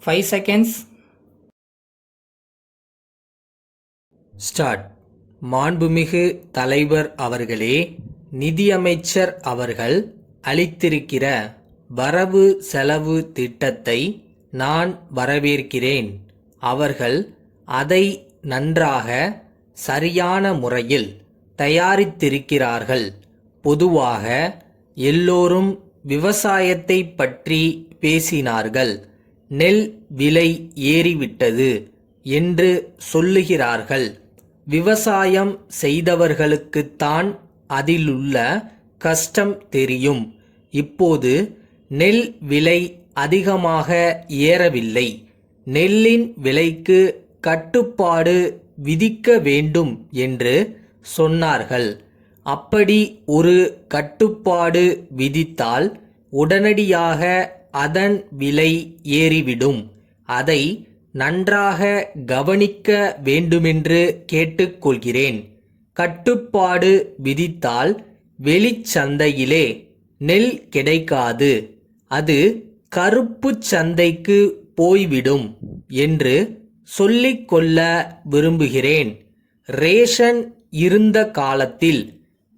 5 seconds. Start. மாண்புமிகு தலைவர் அவர்களே, நிதியமைச்சர் அவர்கள் அளித்திருக்கிற வரவு செலவு திட்டத்தை நான் வரவேற்கிறேன். அவர்கள் அதை நன்றாக சரியான முறையில் தயாரித்திருக்கிறார்கள். பொதுவாக எல்லோரும் விவசாயத்தை பற்றி பேசினார்கள். நெல் விலை ஏறிவிட்டது என்று சொல்லுகிறார்கள். விவசாயம் செய்தவர்களுக்குத்தான் அதிலுள்ள கஷ்டம் தெரியும். இப்போது நெல் விலை அதிகமாக ஏறவில்லை. நெல்லின் விலைக்கு கட்டுப்பாடு விதிக்க வேண்டும் என்று சொன்னார்கள். அப்படி ஒரு கட்டுப்பாடு விதித்தால் உடனடியாக அதன் விலை ஏறிவிடும். அதை நன்றாக கவனிக்க வேண்டுமென்று கேட்டுக்கொள்கிறேன். கட்டுப்பாடு விதித்தால் வெளிச்சந்தையிலே நெல் கிடைக்காது, அது கருப்பு சந்தைக்கு போய்விடும் என்று சொல்லிக்கொள்ள விரும்புகிறேன். ரேஷன் இருந்த காலத்தில்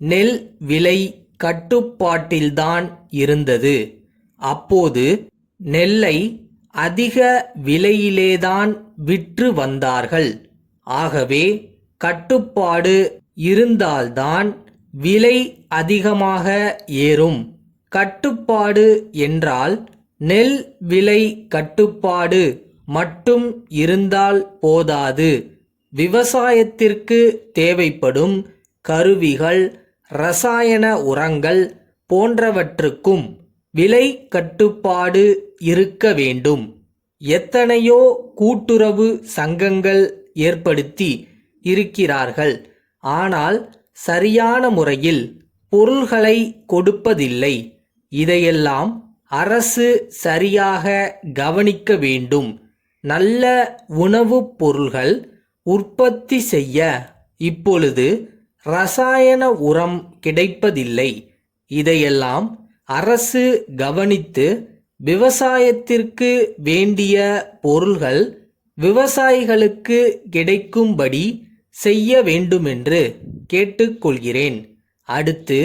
நெல் விலை கட்டுப்பாட்டில்தான் இருந்தது. அப்போது நெல்லை அதிக விலையிலேதான் விற்று வந்தார்கள். ஆகவே கட்டுப்பாடு இருந்தால்தான் விலை அதிகமாக ஏறும். கட்டுப்பாடு என்றால் நெல் விலை கட்டுப்பாடு மட்டும் இருந்தால் போதாது. விவசாயத்திற்கு தேவைப்படும் கருவிகள், ரசாயன உரங்கள் போன்றவற்றுக்கும் விலை கட்டுப்பாடு இருக்க வேண்டும். எத்தனையோ கூட்டுறவு சங்கங்கள் ஏற்படுத்தி இருக்கிறார்கள். ஆனால் சரியான முறையில் பொருள்களை கொடுப்பதில்லை. இதையெல்லாம் அரசு சரியாக கவனிக்க வேண்டும். நல்ல உணவுப் பொருள்கள் உற்பத்தி செய்ய இப்பொழுது ரசாயன உரம் கிடைப்பதில்லை. இதையெல்லாம் அரசு கவனித்து விவசாயத்திற்கு வேண்டிய பொருள்கள் விவசாயிகளுக்கு கிடைக்கும்படி செய்ய வேண்டுமென்று கேட்டுக்கொள்கிறேன். அடுத்து,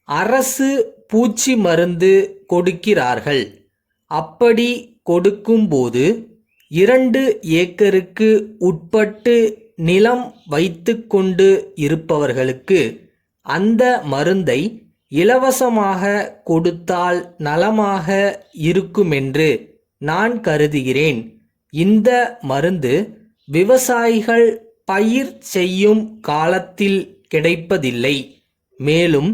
அரசு பூச்சி மருந்து கொடுக்கிறார்கள். அப்படி கொடுக்கும்போது 2 ஏக்கருக்கு உட்பட்டு நிலம் வைத்துக்கொண்டு இருப்பவர்களுக்கு அந்த மருந்தை இலவசமாக கொடுத்தால் நலமாக இருக்குமென்று நான் கருதுகிறேன். இந்த மருந்து விவசாயிகள் பயிர் செய்யும் காலத்தில் கிடைப்பதில்லை. மேலும்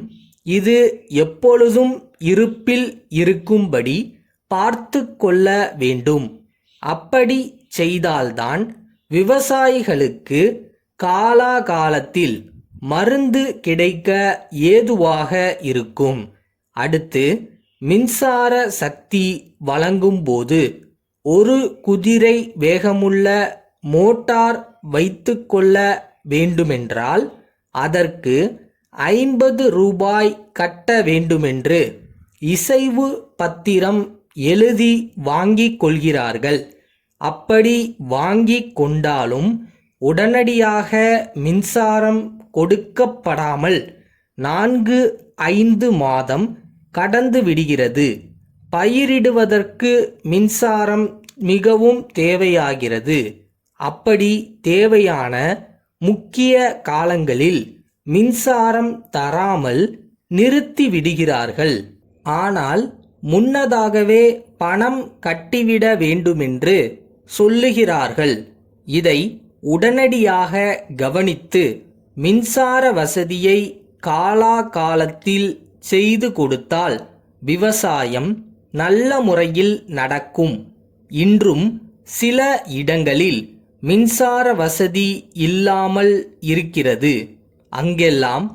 இது எப்பொழுதும் இருப்பில் இருக்கும்படி பார்த்து கொள்ள வேண்டும். அப்படி செய்தால்தான் விவசாயிகளுக்கு காலாகாலத்தில் மருந்து கிடைக்க ஏதுவாக இருக்கும். அடுத்து, மின்சார சக்தி வழங்கும்போது ஒரு குதிரை வேகமுள்ள மோட்டார் வைத்துக்கொள்ள வேண்டுமென்றால் அதற்கு 50 ரூபாய் கட்ட வேண்டுமென்று இசைவு பத்திரம் எழுதி வாங்கிக் கொள்கிறார்கள். அப்படி வாங்கிக் கொண்டாலும் உடனடியாக மின்சாரம் கொடுக்கப்படாமல் 4-5 மாதம் கடந்து விடுகிறது. பயிரிடுவதற்கு மின்சாரம் மிகவும் தேவையாகிறது. அப்படி தேவையான முக்கிய காலங்களில் மின்சாரம் தராமல் நிறுத்தி விடுகிறார்கள். ஆனால் முன்னதாகவே பணம் கட்டிவிட வேண்டுமென்று சொல்லுகிறார்கள். இதை உடனடியாக கவனித்து மின்சார வசதியை காலாகாலத்தில் செய்து கொடுத்தால் விவசாயம் நல்ல முறையில் நடக்கும். இன்றும் சில இடங்களில் மின்சார வசதி இல்லாமல் இருக்கிறது. அங்கெல்லாம்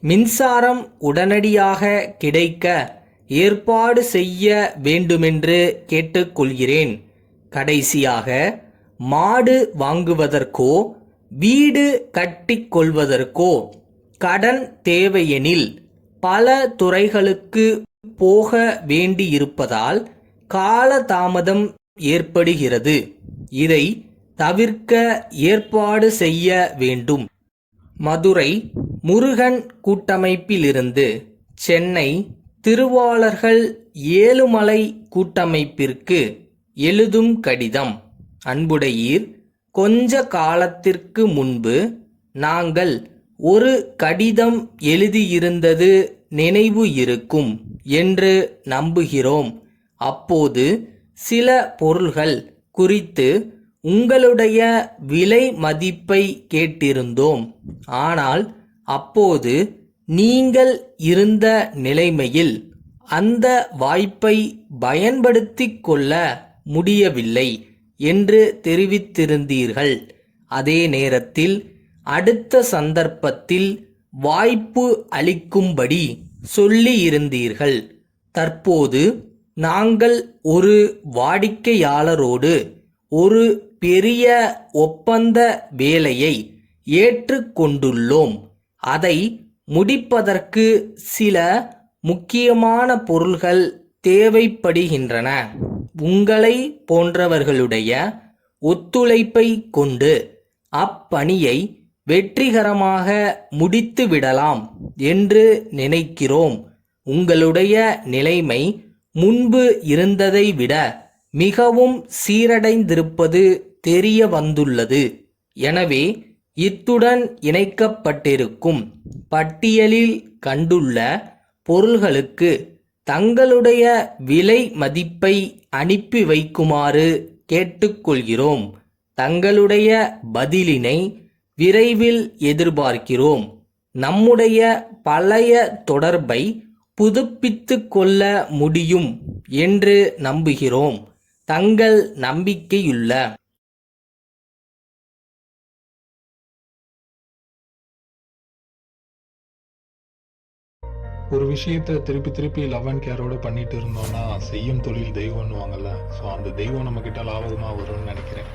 மின்சாரம் உடனடியாக கிடைக்க ஏற்பாடு செய்ய வேண்டுமென்று கேட்டுக்கொள்கிறேன். கடைசியாக, மாடு வாங்குவதற்கோ வீடு கட்டிக்கொள்வதற்கோ கடன் தேவையெனில் பல துறைகளுக்கு போக வேண்டியிருப்பதால் காலதாமதம் ஏற்படுகிறது. இதை தவிர்க்க ஏற்பாடு செய்ய வேண்டும். மதுரை முருகன் கூட்டமைப்பிலிருந்து சென்னை திருவாளர்கள் ஏழுமலை கூட்டமைப்பிற்கு எழுதும் கடிதம். அன்புடையீர், கொஞ்ச காலத்திற்கு முன்பு நாங்கள் ஒரு கடிதம் எழுதியிருந்தது நினைவு இருக்கும் என்று நம்புகிறோம். அப்போது சில பொருள்கள் குறித்து உங்களுடைய விலை மதிப்பை கேட்டிருந்தோம். ஆனால் அப்போது நீங்கள் இருந்த நிலைமையில் அந்த வாய்ப்பை பயன்படுத்திக் கொள்ள முடியவில்லை என்று தெரிவித்திருந்தீர்கள். அதே நேரத்தில் அடுத்த சந்தர்ப்பத்தில் வாய்ப்பு அளிக்கும்படி சொல்லியிருந்தீர்கள். தற்போது நாங்கள் ஒரு வாடிக்கையாளரோடு ஒரு பெரிய ஒப்பந்த வேலையை ஏற்றுக்கொண்டுள்ளோம். அதை முடிப்பதற்கு சில முக்கியமான பொருள்கள் தேவைப்படுகின்றன. உங்களை போன்றவர்களுடைய ஒத்துழைப்பை கொண்டு அப்பணியை வெற்றிகரமாக முடித்துவிடலாம் என்று நினைக்கிறோம். உங்களுடைய நிலைமை முன்பு இருந்ததை விட மிகவும் சீரடைந்திருப்பது தெரிய வந்துள்ளது. எனவே இத்துடன் இணைக்கப்பட்டிருக்கும் பட்டியலில் கண்டுள்ள பொருள்களுக்கு தங்களுடைய விலை மதிப்பை அனுப்பி வைக்குமாறு கேட்டுக்கொள்கிறோம். தங்களுடைய பதிலினை விரைவில் எதிர்பார்க்கிறோம். நம்முடைய பழைய தொடர்பை புதுப்பித்து கொள்ள முடியும் என்று நம்புகிறோம். தங்கள் நம்பிக்கையுள்ள ஒரு விஷயத்த திருப்பி திருப்பி லவ் அண்ட் கேரோட பண்ணிட்டு இருந்தோம்னா செய்யும் தொழில் தெய்வம்னுவாங்கல்ல. ஸோ அந்த தெய்வம் நம்ம கிட்ட லாபகமாக வரும்னு நினைக்கிறேன்.